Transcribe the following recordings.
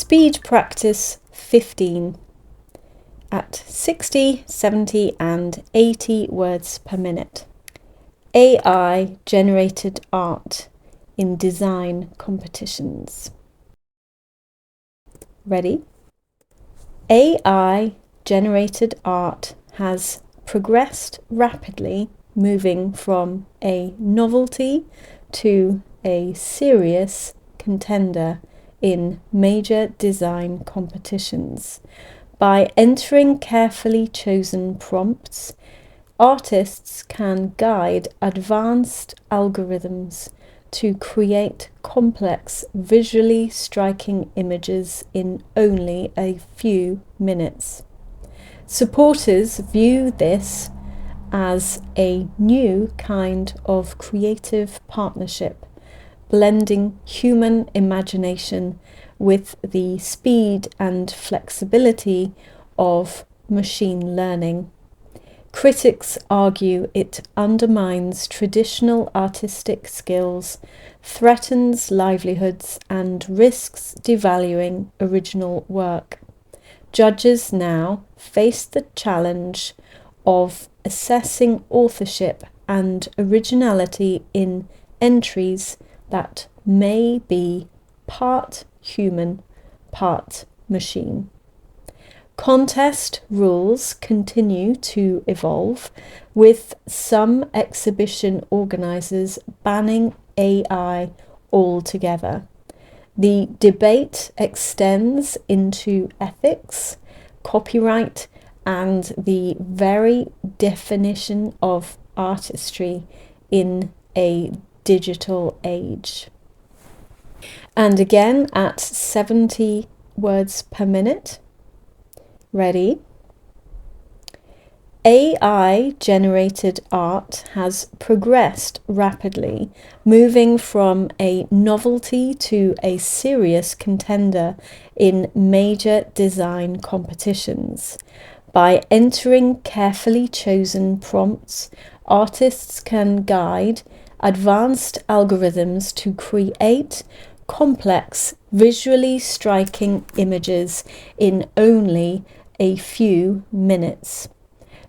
Speed practice 15 at 60, 70 and 80 words per minute. AI generated art in design competitions. Ready? AI generated art has progressed rapidly, moving from a novelty to a serious contender in major design competitions. By entering carefully chosen prompts, artists can guide advanced algorithms to create complex, visually striking images in only a few minutes. Supporters view this as a new kind of creative partnership, blending human imagination with the speed and flexibility of machine learning. Critics argue it undermines traditional artistic skills, threatens livelihoods, and risks devaluing original work. Judges now face the challenge of assessing authorship and originality in entries that may be part human, part machine. Contest rules continue to evolve, with some exhibition organisers banning AI altogether. The debate extends into ethics, copyright, and the very definition of artistry in a digital age. And again at 70 words per minute. Ready? AI generated art has progressed rapidly, moving from a novelty to a serious contender in major design competitions. By entering carefully chosen prompts, artists can guide advanced algorithms to create complex, visually striking images in only a few minutes.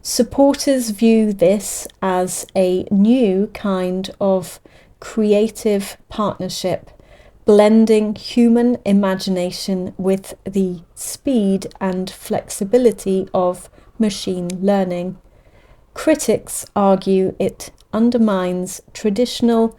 Supporters view this as a new kind of creative partnership, blending human imagination with the speed and flexibility of machine learning. Critics argue it undermines traditional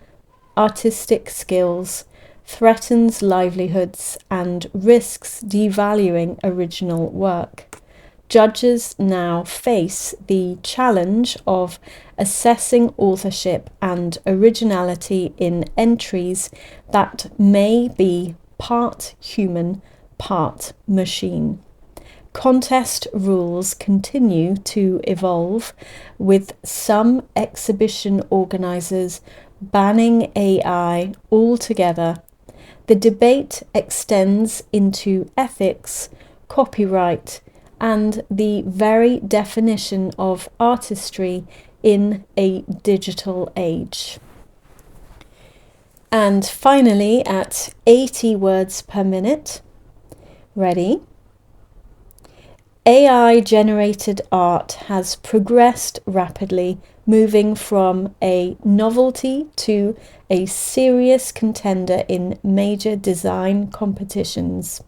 artistic skills, threatens livelihoods, and risks devaluing original work. Judges now face the challenge of assessing authorship and originality in entries that may be part human, part machine. Contest rules continue to evolve, with some exhibition organisers banning AI altogether. The debate extends into ethics, copyright, and the very definition of artistry in a digital age. And finally, at 80 words per minute. Ready? AI-generated art has progressed rapidly, moving from a novelty to a serious contender in major design competitions.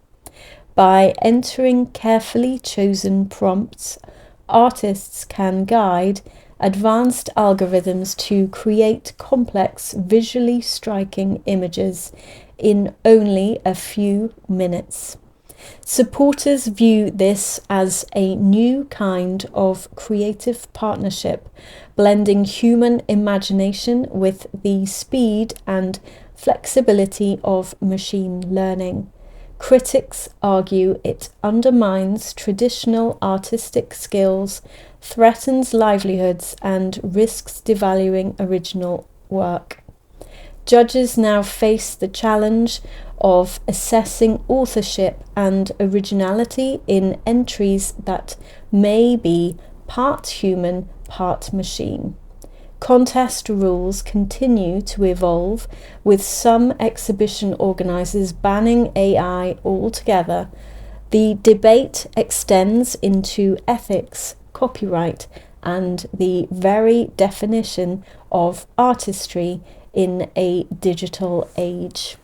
By entering carefully chosen prompts, artists can guide advanced algorithms to create complex, visually striking images in only a few minutes. Supporters view this as a new kind of creative partnership, blending human imagination with the speed and flexibility of machine learning. Critics argue it undermines traditional artistic skills, threatens livelihoods, and risks devaluing original work. Judges now face the challenge of assessing authorship and originality in entries that may be part human, part machine. contest rules continue to evolve, with some exhibition organisers banning AI altogether. The debate extends into ethics, copyright, and the very definition of artistry in a digital age.